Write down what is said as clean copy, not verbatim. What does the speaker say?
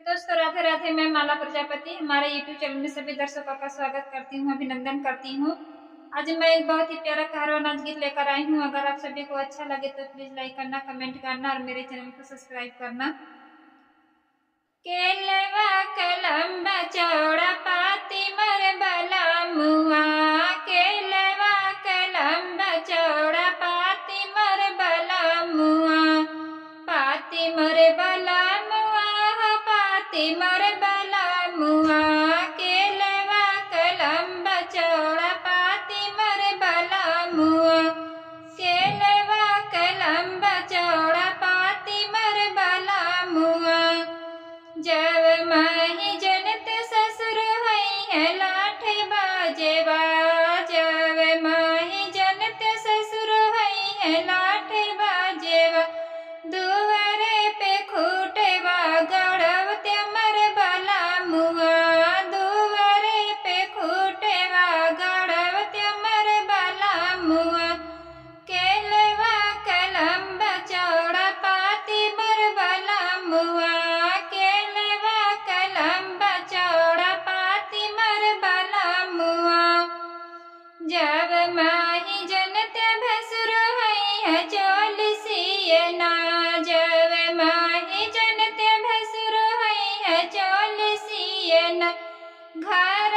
दोस्तों राधे राधे। मैं माला प्रजापति हमारे यूट्यूब चैनल में सभी दर्शकों का स्वागत करती हूँ, अभिनंदन करती हूँ। आज मैं एक बहुत ही प्यारा कहरवा नाच गीत लेकर आई हूँ। अगर आप सभी को अच्छा लगे तो प्लीज लाइक करना, कमेंट करना और मेरे चैनल को सब्सक्राइब करना। केलवा कलम्बा चौड़ा पाती मर बला मुआ, केलवा कलम्बा चौड़ा पाती मर बला मुआ, पाती मर बला मुआ, पाती मर बला मुआ, केलवा कलम्बा चौड़ा पाती मर बला मुआ, केलवा कलम्बा चौड़ा पाती मर बला मुआ। जब माही जनत ससुर हई है लाठ बाजेवा, जब माही जनत ससुर हई है लाठ बाजेवा, दुआरे पे खूटेवा गड़व मर बला मुआ, दुआरे पे खूटेवा गड़व मर बला मुआ, केलवा कलम्बा चौड़ा पाती मर बला मुआ, केलवा कलम्बा चौड़ा पाती मर बला मुआ। जब माही जनत भसुर हई है चौलिसियना, जब माही जनत भसुर हई है चौलिसियना, घर